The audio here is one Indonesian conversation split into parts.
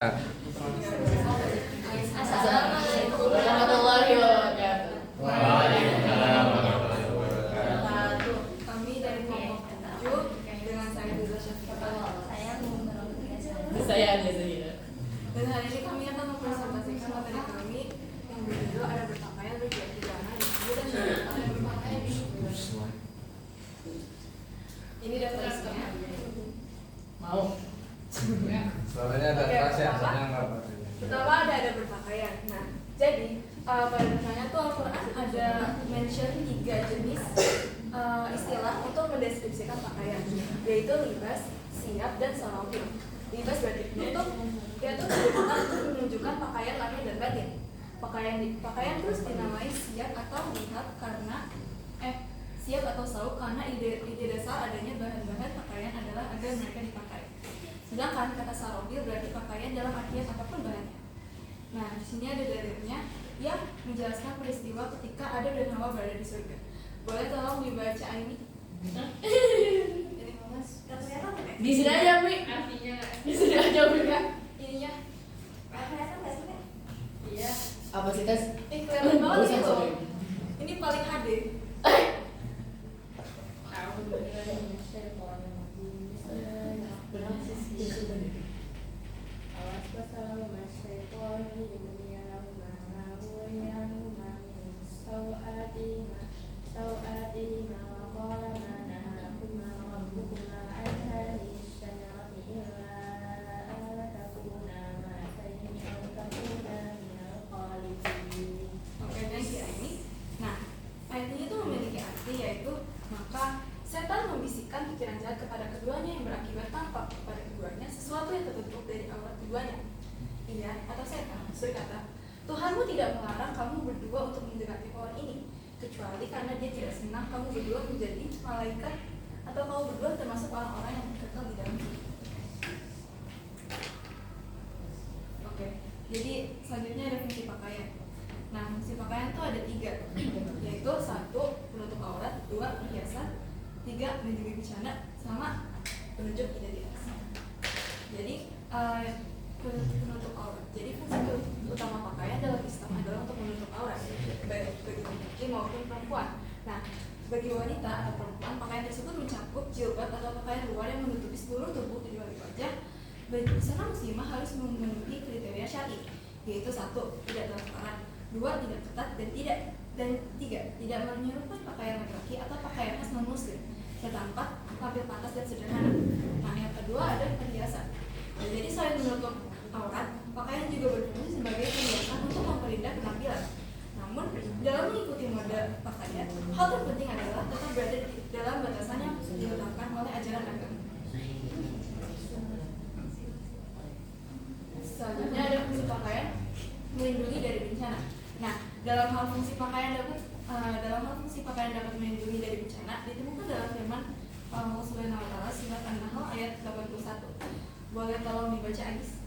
Assalamualaikum warahmatullahi wabarakatuh. Waalaikumsalam warahmatullahi wabarakatuh. Kami dari kelompok 7 dengan saya Dula Syafiqah. Saya Anissa. Dan hari ini kami akan mempresentasikan materi kami yang berjudul ada berpakaian berjati warna di tubuh dan ada berpakaian di tubuh. Ini daftarnya. Mau? Suaranya ada keras ya, saya nggak pakai. Pertama ada berpakaian. Nah, jadi pada dasarnya tuh Al-Quran ada mention 3 jenis istilah untuk mendeskripsikan pakaian, yaitu libas, siyab, dan sarafil. Libas berarti penutup, yaitu digunakan untuk menunjukkan pakaian lahir dan batin. Pakaian terus dinamai siyab atau lihab karena siyab atau sauk karena ide dasar adanya bahan-bahan pakaian adalah agar mereka dipakai. Sedangkan kata sarafil berarti pakaian dalam artian apapun bahannya. Nah, di sini ada dalilnya yang menjelaskan peristiwa ketika Adam dan Hawa berada di surga. Boleh tolong dibaca ini? Ini Mas, kelihatan nggak? Di sini aja, Mi. Artinya di sini aja, Mi. Ininya. Kelihatan nggak sih, Kak? Iya. Apa sih, Tes? Kelihatan banget itu. Ini paling HD. Setan membisikkan pikiran jahat kepada keduanya yang berakibat tampak kepada keduanya sesuatu yang terbentuk dari aurat keduanya. Ia atau setan berkata, Tuhanmu tidak melarang kamu berdua untuk mendekati pohon ini, kecuali karena dia tidak senang kamu berdua menjadi malaikat atau kamu berdua termasuk orang-orang yang kekal di dalam surga. Oke, jadi selanjutnya ada fungsi pakaian. Nah, fungsi pakaian itu ada 3, yaitu 1. Penutup aurat, 2. Perhiasan, 3. Melindungi bencana, sama penunjuk identitas. Jadi penutup aurat. Jadi fungsi utama pakaian dalam Islam adalah untuk menutup aurat, baik bagi laki maupun perempuan. Nah, bagi wanita atau perempuan, pakaian tersebut mencakup jilbab atau pakaian luar yang menutupi seluruh tubuh kecuali wajah. Bagi busana muslimah harus memenuhi kriteria syar'i, yaitu 1. Tidak transparan, 2. Tidak ketat, dan 3. Tidak menyerupai pakaian laki-laki atau pakaian khas non-muslim. Serta 4. Tampil pantas dan sederhana. Nah, yang kedua ada perhiasan. Nah, jadi selain menutup aurat, pakaian juga berfungsi sebagai perhiasan untuk memperindah penampilan. Namun, dalam mengikuti mode pakaian, hal terpenting adalah tetap berada dalam batasan yang ditetapkan oleh ajaran agama. Selanjutnya ada fungsi pakaian melindungi dari bencana. Nah, dalam hal fungsi pakaian dapat melindungi dari bencana ditemukan dalam firman Allah Subhanahu wa taala surat An-Nahl ayat 81. Boleh tolong dibaca, Agis?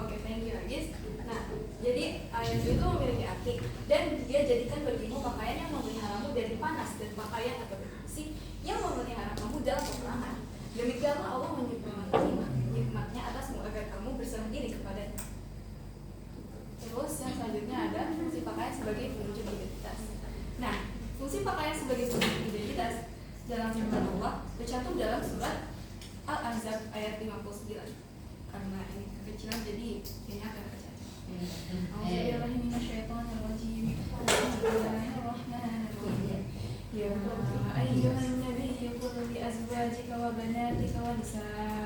Oke, thank you, Agis. Nah, jadi ayat itu memiliki arti dan dia jadikan bagimu pakaian yang memeliharamu dari panas dan pakaian atau besi yang memelihara kamu dalam peperangan. Demikianlah Allah menyempurnakan nikmatnya atasmu agar kamu berserah diri kepadanya. Terus yang selanjutnya ada fungsi pakaian sebagai penunjuk identitas. Nah, fungsi pakaian sebagai penunjuk identitas dalam firman Allah tercantum dalam surat Al-Ahzab ayat 59. Karena ini kekecilan jadi ini akan tercatat. A'udzubillahi minasyaitonirrajim. Bismillahirrahmanirrahim. Ya ayyuhan nabiy qul li azwajika wa banatika wa nisaa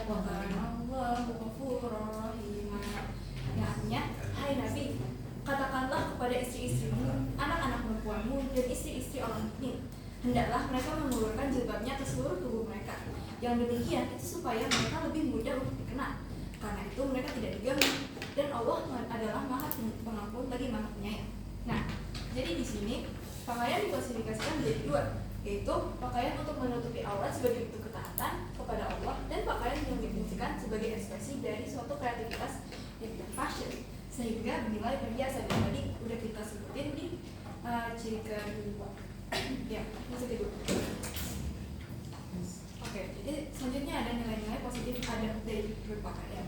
wa kana Allahu ghafurur rahim. Yang artinya, hai Nabi, katakanlah kepada istri-istrimu, anak-anak perempuanmu, dan istri-istri orang mukmin, hendaklah mereka mengulurkan jilbabnya ke seluruh tubuh mereka. Yang demikian itu supaya mereka lebih mudah untuk dikenal. Karena itu mereka tidak diganggu, dan Allah adalah Maha Pengampun lagi Maha Penyayang. Nah, jadi di sini pakaian diklasifikasikan menjadi dua, yaitu pakaian untuk menutupi aurat sebagai bentuk ketaatan kepada Allah, dan pakaian yang difungsikan sebagai ekspresi dari suatu kreativitas di bidang fashion, sehingga dinilai perhiasan. Dan tadi udah kita sebutin di ciri kedua. Ya, masuk dulu. Oke, jadi selanjutnya ada nilai-nilai positif ada dari berpakaian,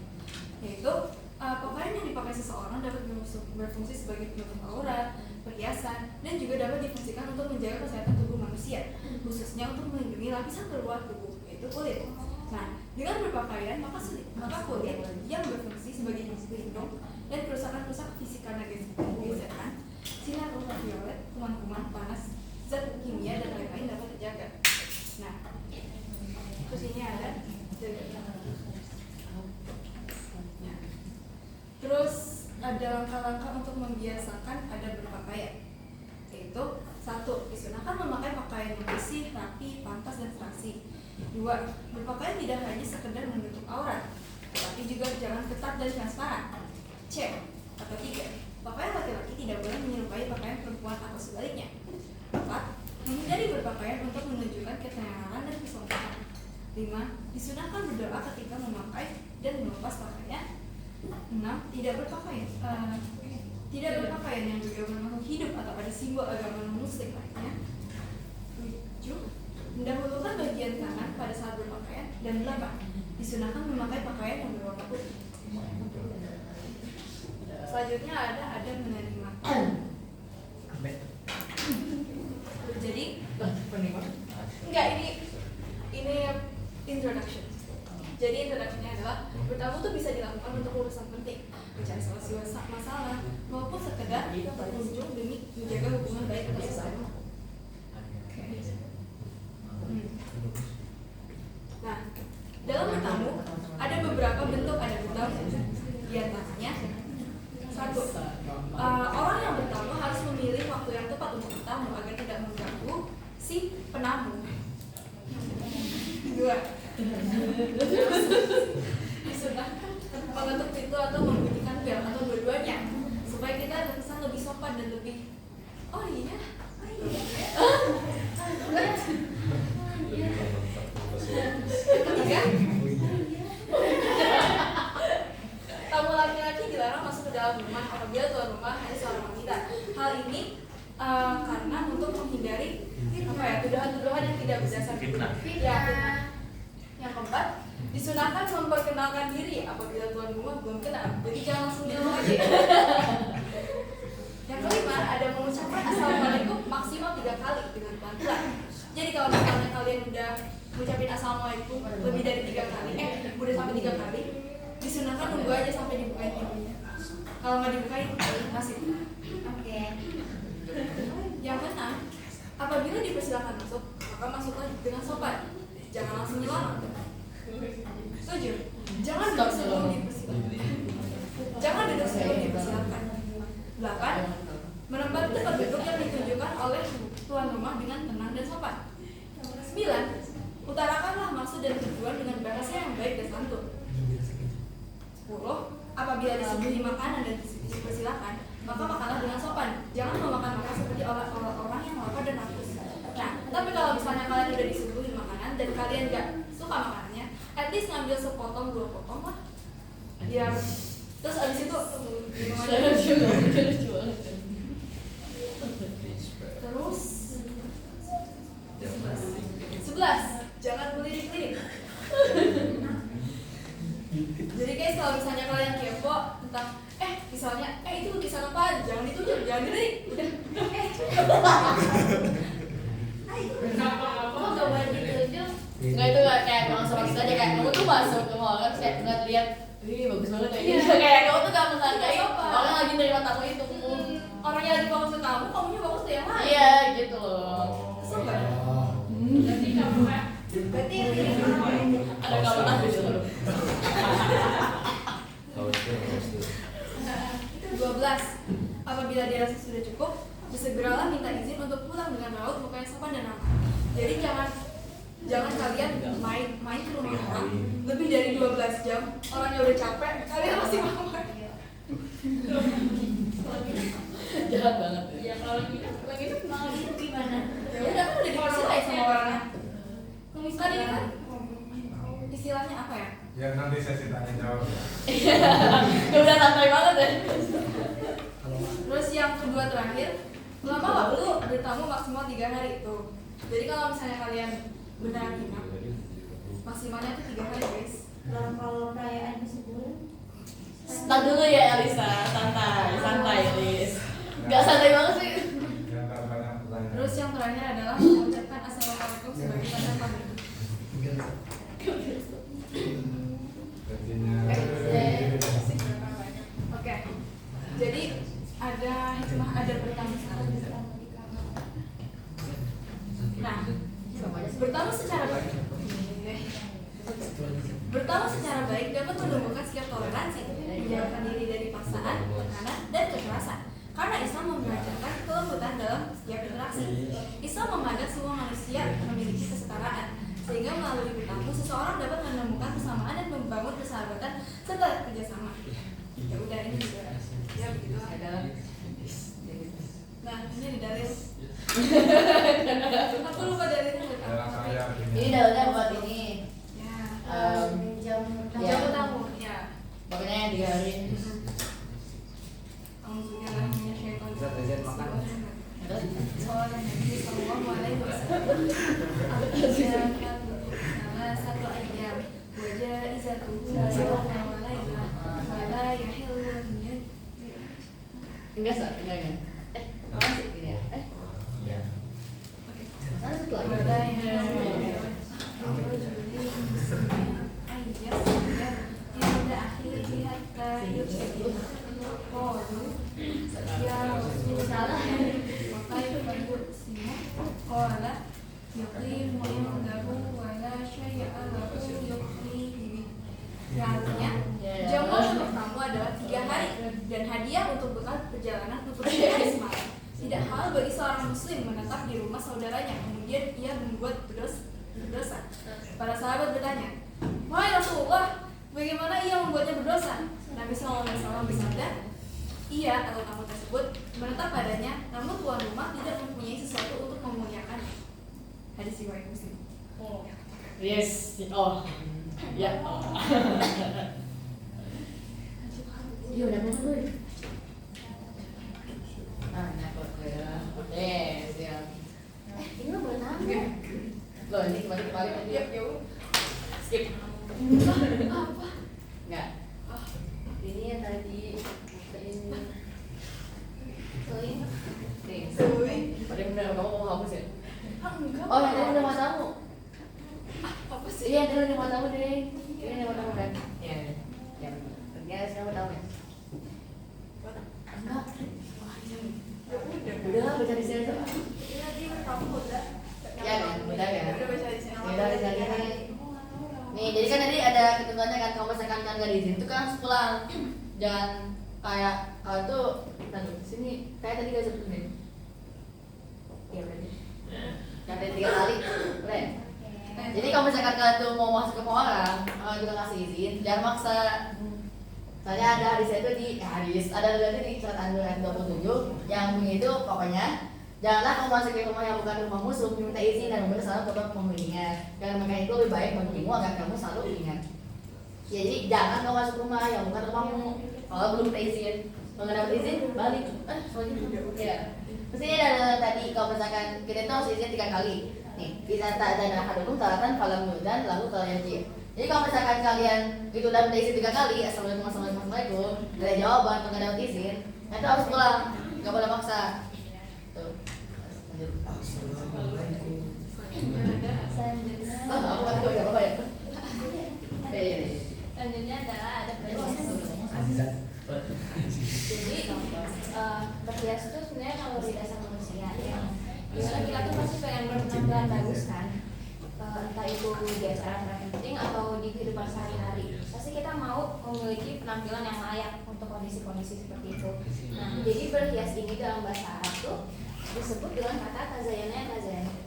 yaitu pakaian yang dipakai seseorang dapat berfungsi sebagai penutup aurat, perhiasan, dan juga dapat difungsikan untuk menjaga kesehatan tubuh manusia, khususnya untuk melindungi lapisan terluar tubuh, yaitu kulit. Nah, dengan berpakaian maka kulit yang berfungsi sebagai pelindung dan kerusakan-kerusakan fisik karena gesekan, sinar ultraviolet, kuman-kuman panas, zat kimia dan lain-lain dapat terjaga. Nah, terus ini ada terus ada langkah-langkah untuk membiasakan ada berpakaian, yaitu 1. Disunahkan memakai pakaian yang bersih, rapi, pantas, dan serasi. 2. Berpakaian tidak hanya sekedar menutup aurat, tetapi juga jangan ketat dan transparan. C. Atau 3. Pakaian laki-laki tidak boleh menyerupai pakaian perempuan atau sebaliknya. 4. Menghindari berpakaian untuk menunjukkan ketenaran dan kesopanan. 5. Disunahkan berdoa ketika memakai dan melepas pakaian. 6. Tidak berpakaian yang juga bermakhluk hidup atau ada simbol agama non-muslim lainnya. 7. Mendahulukan bagian kanan pada saat berpakaian. Dan 8. Disunahkan memakai pakaian yang berwarna putih. Selanjutnya ada menerima. Jadi enggak, ini introduction. Jadi introduction-nya adalah bertamu tuh bisa dilakukan untuk urusan penting, mencari solusi masalah, maupun sekedar berkunjung demi menjaga hubungan baik dengan sesama. Nah, dalam bertamu ada beberapa bentuk ada bertamu. Di antaranya 1. Orang yang bertamu harus memilih waktu yang tepat untuk bertamu agar tidak mengganggu si penamu. 2. Disunahkan mengetuk pintu atau membunyikan bel atau dua-duanya supaya kita terkesan lebih sopan dan lebih Ketiga, tamu laki-laki dilarang masuk ke dalam rumah apabila tuan rumah hanya seorang wanita. Hal ini karena untuk menghindari tuduhan-tuduhan yang tidak berdasar fitnah. Yang keempat, disunahkan memperkenalkan diri apabila tuan rumah belum kenal. Jadi jangan langsung bilang aja. Yang kelima, ada mengucapkan assalamualaikum maksimal 3 kali dengan pelan-pelan. Jadi kalau misalnya kalian udah mengucapin assalamualaikum lebih dari 3 kali, udah sampai 3 kali, disunahkan nunggu aja sampai dibukain pintunya. Kalau nggak dibukain, masih. Oke. Yang keenam, apabila dipersilakan masuk, maka masuklah dengan sopan. Jangan langsung nyelonong. Setuju? Jangan duduk sebelum dipersilakan. Jangan duduk sebelum dipersilakan. 8. Menempati tempat duduk yang ditunjukkan oleh tuan rumah dengan tenang dan sopan. 9. Utarakanlah maksud dan tujuan dengan bahasa yang baik dan santun. 10. Apabila disuguhi makanan dan dipersilakan, maka makanlah dengan sopan. Jangan memakan seperti orang yang lapar dan haus. Nah, tapi kalau misalnya kalian udah disuguhi makanan dan kalian nggak suka makanannya, at least ngambil sepotong 2 potong lah. Ya, terus abis itu minum aja. Terus 11. Jangan melirik-lirik. Jadi guys, kalau misalnya kalian kepo tentang misalnya itu lukisan apa, jangan ditunjuk, jangan dilirik. Udah. Kok gak boleh ditunjuk? Enggak, itu kayak orang sama kita aja, kayak kamu tuh masuk ke mall kan, kayak ngeliat lihat ini bagus banget kayak gitu. Kayak kamu tuh gak menghargai orang lagi nerima tamu itu. Orang yang lagi fokus ke kamu, kamunya fokus ke yang lain. Iya, gitu loh. Kesel gak? Berarti kamu Berarti ada kamu gitu. segeralah minta izin untuk pulang dengan raut muka yang sopan dan ramah. Jadi jangan kalian main ke rumah orang lebih dari 12 jam, orangnya udah capek, kalian masih mau main. Jahat banget. Ya kalau gitu mau gimana? Ya udah kan udah dikasih sama orangnya. Kan ini kan istilahnya apa ya? Ya nanti sesi tanya jawab. Udah santai banget ya. Terus yang kedua terakhir, lama nggak perlu bertamu maksimal 3 hari tuh. Jadi kalau misalnya kalian beneran ingat, maksimalnya tuh 3 hari guys. Kalau perayaan sebulan? Start dulu ya Elisa, santai Elis. Gak santai banget sih. Jangan banyak pertanyaan. Terus yang terakhir adalah mengucapkan assalamualaikum sebagai tanda pamit. Gajinya. Oke, jadi ada hikmah ada pertama sekarang. Nah, bertamu secara baik. Bertamu secara baik dapat menumbuhkan sikap toleransi, menjauhkan diri dari paksaan, tekanan, dan kekerasan. Karena Islam mengajarkan kelembutan dalam setiap interaksi. Islam memandang semua manusia memiliki kesetaraan, sehingga melalui bertamu seseorang dapat menemukan kesamaan dan membangun persahabatan serta kerjasama. Ya udah ini juga ya begitu. Nah ini di dalil. Aku lupa dalilnya. Dalam saya Ini dalilnya buat ini. Ya. Jam Ya. Jam tamu. Ya. Pokoknya yang 3 hari. Bisa terjadi makan. Salah satu ayam wajah izatu wala yahilun. Enggak enggak. Apa sih ini ya? Ya. Ada satu lagi. Wala yahilun. Tidak akhirnya hatta yusbih. Ya Rasulullah, pakai baju semua. Qala yuqimu indahu wa la syai'a lahu yuqlihi. Yang artinya, jamuan untuk tamu adalah 3 hari dan hadiah untuk bekal perjalanan untuk 3 hari semalam. Tidak halal bagi seorang muslim menetap di rumah saudaranya kemudian ia membuat berdosa. Para sahabat bertanya, "Wahai Rasulullah, bagaimana ia membuatnya berdosa?" Nabi SAW bersabda, ia atau tamu tersebut menetap padanya, namun tuan rumah tidak mempunyai sesuatu untuk memuliakan. Hadis riwayat Muslim. Yes. Oh. Ya. Iya udah mau dulu. Nyakot ya. Oke, siap. ini mah boleh tamu. Loh, ini kemarin tadi. Ya udah. Skip. Apa? Enggak. Ini yang tadi ini. Nih. Suwi. Tadi bener kamu mau hapus ya? Enggak. Oh, yang tadi udah mau tamu. Apa sih? Iya, dulu udah mau tamu deh. Ini udah mau tamu kan? Iya. Ya. Ternyata sekarang mau tamu ya? Enggak. Udah baca di sini tuh. Iya, dia tamu udah. Ya kan, udah ya. Udah baca di sini. Udah baca di sini. Nih, jadi kan tadi ada ketentuannya kan kalau misalkan kan nggak diizin itu kan harus pulang. Jangan kayak tuh sini kayak tadi gak sebut nih. Iya berarti. Yang tadi 3 kali, boleh? Jadi kalau misalkan kalian tuh mau masuk ke rumah orang, juga ngasih izin, jangan maksa. Soalnya ada hadisnya itu ada di surat An-Nur ayat 27 yang bunyi itu pokoknya janganlah kamu masuk ke rumah yang bukan rumah musuh, minta izin dan memberi salam kepada penghuninya. Karena mereka itu lebih baik bagimu agar kamu selalu ingat. Ya, jadi jangan kamu masuk rumah yang bukan rumahmu kalau belum minta izin. Kalau nggak dapat izin balik. Soalnya ya. Terus ini ada tadi kalau misalkan kita itu harus izin 3 kali. Nih, bisa tak ada hadukum talatan falam dan lalu kalian jin. Jadi kalau misalkan kalian itu udah minta izin 3 kali, assalamualaikum, gak ada jawaban atau gak dapat izin, nah itu harus pulang, gak boleh maksa. Tuh. Lanjut. Apa ya? Selanjutnya adalah ada jadi berhias itu sebenarnya kalau di dasar manusia ya kita tuh pasti pengen berpenampilan bagus kan, entah itu di acara-acara penting atau di kehidupan sehari-hari pasti kita mau memiliki penampilan yang layak untuk kondisi-kondisi seperti itu. Nah jadi berhias ini dalam bahasa Arab tuh disebut dengan kata tazayana.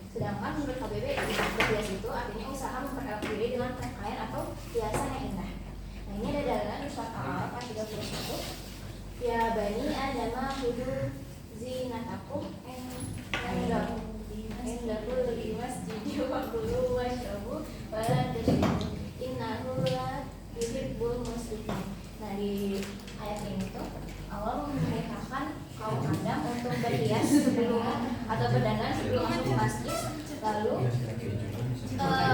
Sedangkan menurut KBB, berhias itu artinya usaha memperelok diri dengan pakaian atau hiasan yang indah. Nah, ini ada dalam di surat Al-Araf ayat 31. Ya bani adama hudu zinatakum endakul di masjid wa kulu washrabu wa la tusyriku innahu la yuhibbul muslimin. Nah, di ayat ini tuh Allah memerintahkan kaum Adam untuk berhias sebelum atau berdandan sebelum masuk ke masjid, lalu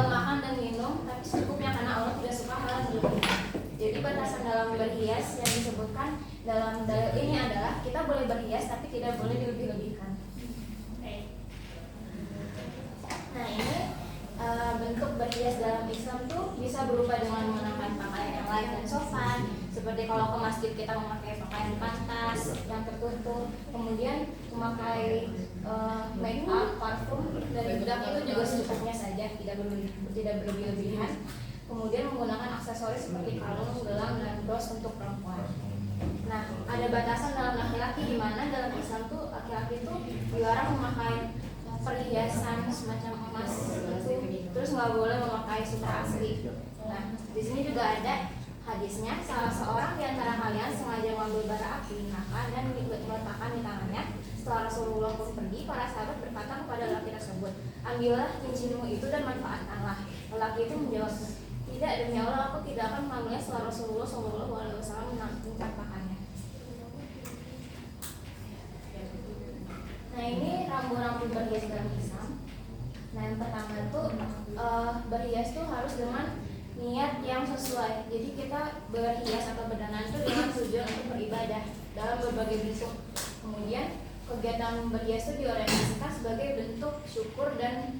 makan dan minum tapi secukupnya karena Allah tidak suka hal yang berlebihan. Jadi batasan dalam berhias yang disebutkan dalam dalil ini adalah kita boleh berhias tapi tidak boleh dilebih-lebihkan. Nah, ini bentuk berhias dalam Islam tuh bisa berupa dengan mengenakan pakaian yang layak dan sopan, seperti kalau ke masjid kita memakai pakaian pantas yang tertutup, kemudian memakai make up, parfum, dan bedak itu juga secukupnya saja, tidak berlebih-lebihan. Kemudian menggunakan aksesoris seperti kalung, gelang, dan bros untuk perempuan. Nah, ada batasan dalam laki-laki di mana dalam Islam tuh laki-laki itu dilarang memakai perhiasan semacam emas itu, terus nggak boleh memakai sutra asli. Nah, di sini juga ada hadisnya, salah seorang di antara kalian sengaja mengambil bara api neraka dan diletakkan di tangannya. Setelah Rasulullah pun pergi, para sahabat berkata kepada lelaki tersebut, ambillah cincinmu itu dan manfaatkanlah. Lelaki itu menjawab, tidak, demi Allah aku tidak akan mengambilnya setelah Rasulullah SAW mencampakkannya. Nah, ini rambu-rambu berhias dalam Islam. Nah, yang pertama itu berhias tuh harus dengan niat yang sesuai. Jadi kita berhias atau berdandan itu dengan tujuan untuk beribadah dalam berbagai bentuk. Kemudian kegiatan berhias itu diorientasikan sebagai bentuk syukur dan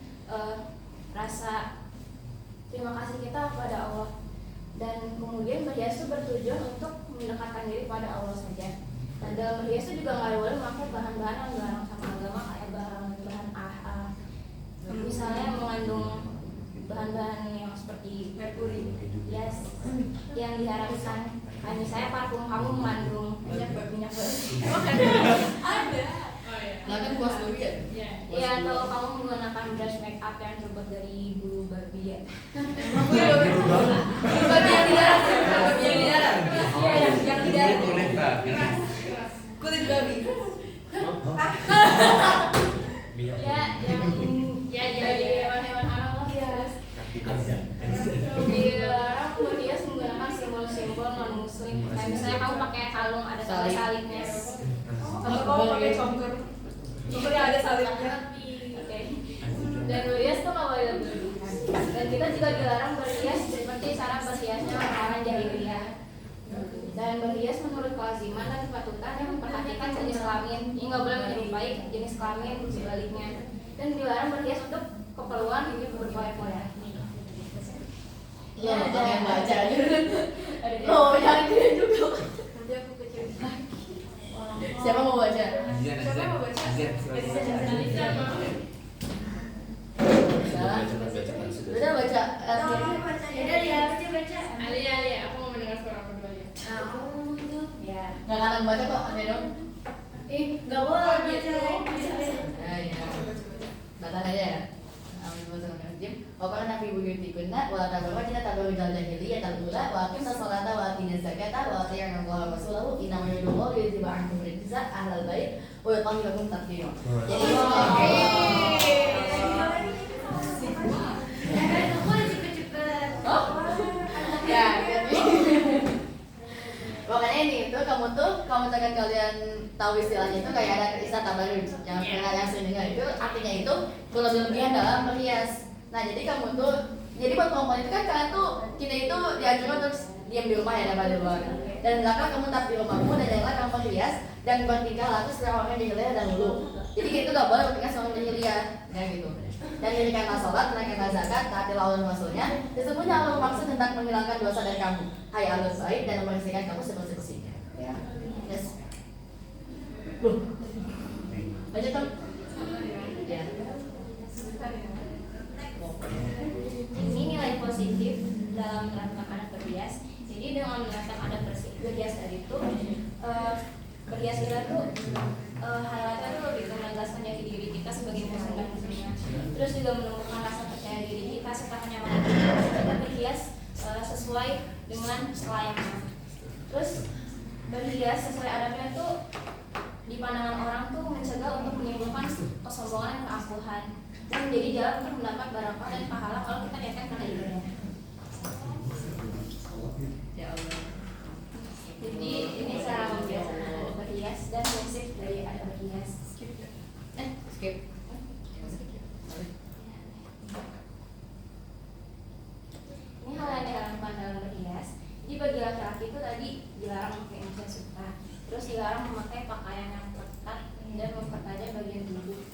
rasa terima kasih kita kepada Allah. Dan kemudian berhias itu bertujuan untuk mendekatkan diri pada Allah saja. Nah, dalam berhias itu juga nggak boleh memakai bahan-bahan yang dilarang sama agama, kayak bahan AA, misalnya mengandung bahan-bahan yang seperti merkuri, yes, yang diharapkan. Nah, misalnya parfum kamu mengandung minyak babi. Ada. Nah, kan kuas babi ya? Iya, atau kamu menggunakan brush make up yang terbuat dari bulu babi ya. Bulu babi yang di darat, babi yang di darat. Iya, yang di darat. Kulit babi. Ya, yang jadi hewan-hewan haram lah. Dilarang berhias menggunakan simbol-simbol non-muslim. Kayak misalnya kamu pakai kalung ada tanda salibnya. Atau kamu pakai congker yang ada salibnya. Oke. Dan berhias tuh nggak boleh berlebihan. Dan kita juga dilarang berhias seperti cara berhiasnya orang jahiliyah. Dan berhias menurut kewajiban dan kepatutan yang memperhatikan jenis kelamin. Ini nggak boleh menyerupai jenis kelamin sebaliknya. Dan dilarang berhias untuk keperluan hidup berfoya-foya. Iya, ada yang baca. Oh, yang dia juga. Nanti aku kecil lagi. Siapa mau baca? Siapa mau baca? Udah baca. Baca. Alia, aku mau mendengar suara keduanya. Ya. Nggak kanan baca kok, ada dong. Nggak boleh baca. Iya. Batal aja ya. Pokoknya Nabi buyutikunna wa tabarrajna tabarrujal jahiliyah al-ula wa aqimna sholata wa atina zakata wa ati'na Allah wa rasulahu inna ma yuridullahu liyudhiba 'ankum rijza ahlal bait wa yutahhirakum tathira. Jadi ya, pokoknya ini itu kamu misalkan kalian tahu istilahnya itu kayak ada istilah tabarruj yang sering dengar itu artinya itu berlebihan dalam berhias. Nah, jadi kamu tuh, jadi buat perempuan itu kan kalian tuh, kita itu diajarkan untuk diam di rumah ya, daripada di luar. Dan belakang kamu tetap di rumahmu dan janganlah kamu berhias dan bertingkah laku seperti orang jahiliyah dahulu. Jadi itu gak boleh bertingkah seperti orang jahiliyah, ya gitu. Dan dirikanlah sholat, menaikkanlah zakat, taatilah Allah dan Rasulnya. Sesungguhnya Allah bermaksud tentang menghilangkan dosa dari kamu, hai ahlul bait, dan membersihkan kamu sebersih-bersihnya. Ya, yes. Loh, baca dong. Ya. Ini nilai positif dalam menerapkan adat berhias. Jadi dengan menerapkan adat berhias tadi itu berhias kita tuh highlightnya tuh lebih ke menegaskan jati diri kita sebagai muslim dan muslimah. Terus juga menumbuhkan rasa percaya diri kita serta kenyamanan kita berhias sesuai dengan selayaknya. Terus berhias sesuai adabnya tuh di pandangan orang tuh mencegah untuk menimbulkan kesombongan dan keangkuhan dan menjadi jalan untuk mendapat barokah dan pahala kalau kita niatkan karena ibadah. Ya Allah. Jadi ini cara membiasakan adab berhias dan prinsip dari adab berhias. Skip. Ini hal yang diharamkan dalam berhias. Jadi bagi laki-laki itu tadi dilarang memakai emas sutra, terus dilarang memakai pakaian yang ketat dan mempertajam bagian tubuh.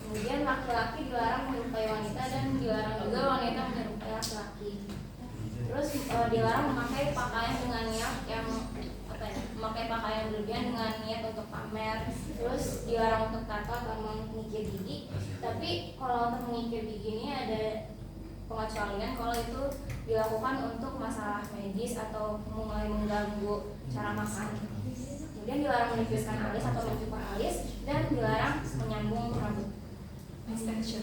Kemudian laki-laki dilarang menyerupai wanita dan dilarang juga wanita menyerupai laki-laki. Terus dilarang memakai pakaian dengan niat yang memakai pakaian berlebihan dengan niat untuk pamer. Terus dilarang untuk tato atau mengikir gigi. Tapi kalau untuk mengikir gigi ini ada pengecualian kalau itu dilakukan untuk masalah medis atau mulai mengganggu cara makan. Kemudian dilarang menipiskan alis atau mencukur alis dan dilarang menyambung rambut. Extension.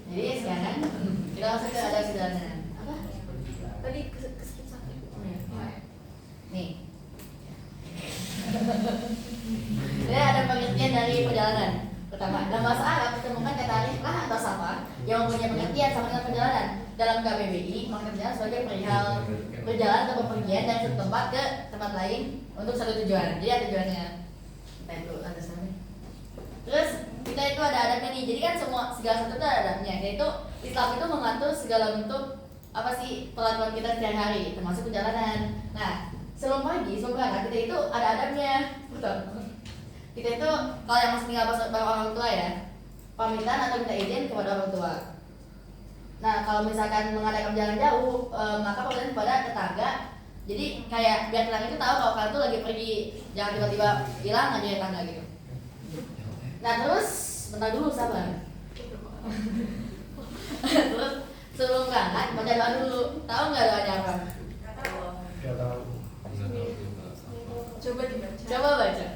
Jadi sekarang kita langsung ke ada perjalanan. Apa? Tadi skip satu. Nih. Ini ada pengertian dari perjalanan. Pertama, dalam bahasa Arab ditemukan kata rihlah atau safar yang mempunyai pengertian sama dengan perjalanan. Dalam KBBI, mengertikan sebagai perihal berjalan atau bepergian dari satu tempat ke tempat lain untuk satu tujuan. Jadi ada tujuannya. Kita itu ada sana. Terus kita itu ada adabnya nih. Jadi kan segala satu itu ada adabnya. Yaitu Islam itu mengatur segala bentuk apa sih perlakuan kita setiap hari, termasuk perjalanan. Nah, sebelum berangkat kita itu ada adabnya. Betul. Kita itu kalau yang masih tinggal bareng orang tua ya, pamitan atau minta izin kepada orang tua. Nah, kalau misalkan mengadakan jalan jauh, maka pamitan kepada tetangga. Jadi kayak biar tetangga itu tahu kalau kalian tuh lagi pergi, jangan tiba-tiba hilang aja ya tetangga gitu. Nah terus, bentar dulu sabar. Terus sebelum berangkat baca doa dulu. Tahu nggak doanya apa? Gak tahu. Coba dibaca. Coba baca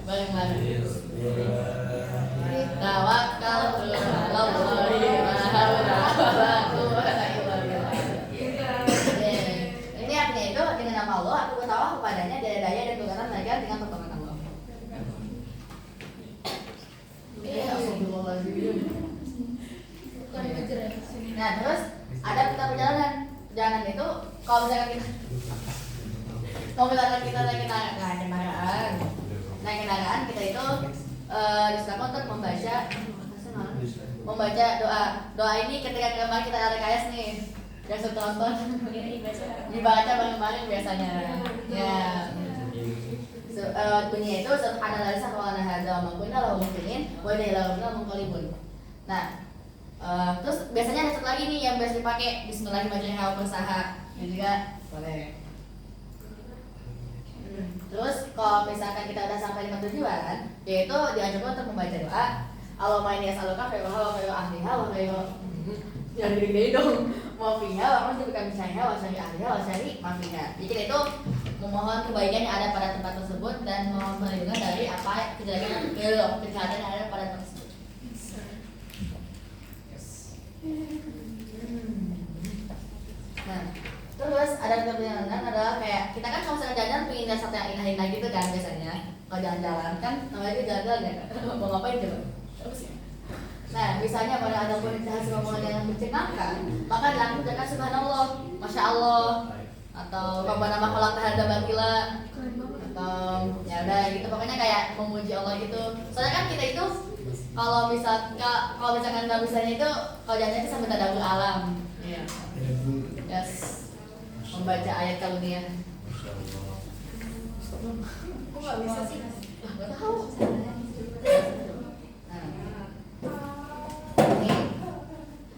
bareng-bareng. Tawakkaltu 'alallahi wa haula wala quwwata illa billah. Ini artinya itu dengan nama Allah aku bertawakal kepadanya dari daya dan kekuatan mereka dengan pertolongan Allah. Nah terus ada peta perjalanan. Perjalanan itu kalau misalkan kita naik kendaraan kita itu disilakan untuk membaca doa ini ketika kemarin kita ada KS nih yang sudah nonton dibaca bareng-bareng biasanya ya. Bunyinya itu subhanallah subhanallah hadza wa kunna lahu muqinin wa ila rabbina munqalibun. Nah, terus biasanya ada satu lagi nih yang biasa dipakai bismillahirrahmanirrahim wa bersaha. Ini juga boleh. Terus kalau misalkan kita udah sampai di tujuan, yaitu dianjurkan untuk membaca doa Allahumma inni as'aluka khairal wa khairal ahliha wa khairal yang gede dong mau fiha wa a'udzu bika min syarriha wa syarri ahliha wa syarri ma fiha. Jadi itu memohon kebaikan yang ada pada tempat tersebut dan memohon perlindungan dari apa kejelekan kejahatan yang ada pada tempat tersebut. Nah, terus ada perjalanan adalah kayak kita kan kalau misalnya jalan pengen lihat satu yang indah-indah gitu kan biasanya kalau jalan-jalan kan namanya itu jalan-jalan ya mau ngapain coba? Nah, misalnya pada ada hasil omongan yang mencengangkan, maka dilakukan subhanallah, masya Allah, atau rabbana ma khalaqta hadza batila, atau ya udah gitu pokoknya kayak memuji Allah gitu. Soalnya kan kita itu kalau misalkan nggak bisanya itu kalau jalannya itu sambil tadabbur alam, iya. Yes. Membaca ayat karunia. Kok nggak bisa sih? Nggak tahu.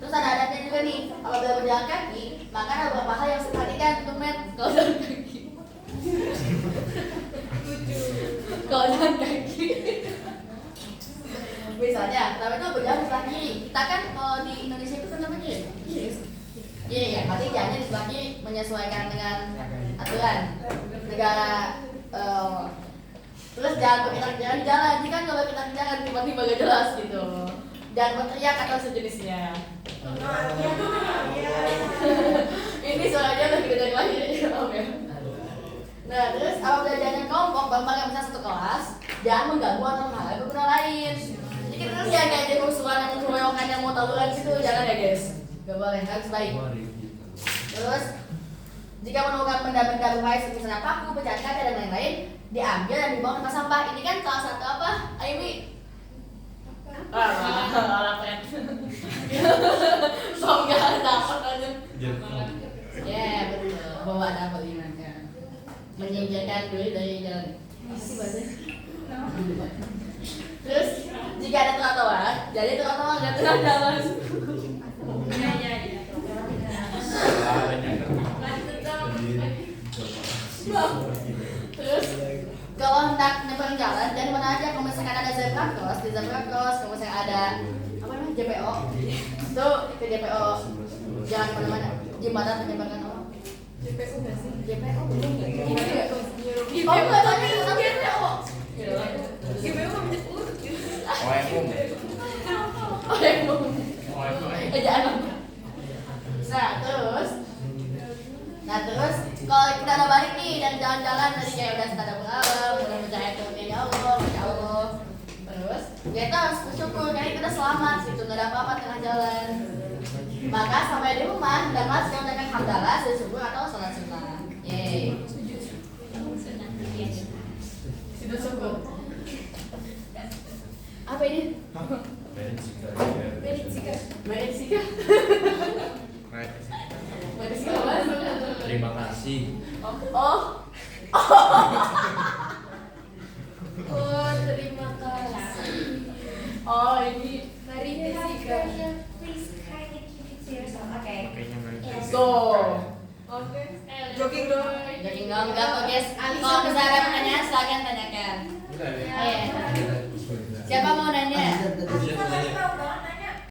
Terus ada adatnya juga nih, kalau beliau berjalan kaki, maka ada beberapa hal yang harus diperhatikan untuk kalau jalan kaki. Kalau jalan kaki, misalnya, tapi itu berjalan sebelah kiri. Kita kan kalau di Indonesia itu kan namanya kiri. Iya, ya, berarti jalannya dibagi menyesuaikan dengan aturan negara. Terus jangan bergerak jalan, jika kalau bergerak jalan tiba-tiba gak jelas gitu. Jangan berteriak atau sejenisnya. Ini suaranya lebih gede dari lahir ya. Nah, terus apabila jalannya kelompok, bambang yang bisa satu kelas, jangan mengganggu atau menghalangi pengguna lain. Jadi kita tuh jangan kayak musuhan yang mengeroyokan yang mau tawuran gitu, jangan ya guys. Gak boleh, harus baik. Terus jika menemukan benda-benda berbahaya seperti misalnya paku, pecahan kaca dan lain-lain, diambil dan dibawa ke tempat sampah. Ini kan salah satu apa? Aimi. Lapet. Soalnya dapat aja. Ya betul. Bawa dapat gimana? Menyingkirkan duri dari jalan. Masih bahasa. Terus jika ada trotoar, jadi trotoar nggak tengah jalan. Terus kalau hendak nyebrang jalan, jangan mana aja. Kalau misalkan ada zebra cross, di zebra cross. Kalau misalkan ada apa namanya JPO, itu ke JPO. Jangan kemana-mana. Jembatan penyeberangan orang. JPU nggak sih? JPO belum ya? GPU Oh nggak tadi tentang JPO. GPU nggak punya urut gitu. OMUM. Oh ya belum. OMUM. Jangan. Terus kalau kita udah balik nih dan jalan-jalan tadi kayak udah ada berapa, udah mencari turunnya ya Allah, masya Allah. Terus kita harus bersyukur karena kita selamat gitu, nggak ada apa-apa tengah jalan. Maka sampai di rumah dan masih mengucapkan hamdalah, syukur atau salat sunnah. Yeay. Sujud syukur. Apa ini? Berisika. Berisika. Berisika apa? Terima kasih. Oh, terima kasih. Oh, ini Berisika. Please kindly keep it to yourself. Okay. Yes. go. Oke. Jogging dong. Jadi enggak kok guys. Kalau misalnya ada pertanyaan silakan tanyakan. Ayo. Siapa mau nanya? Alisa masih tahu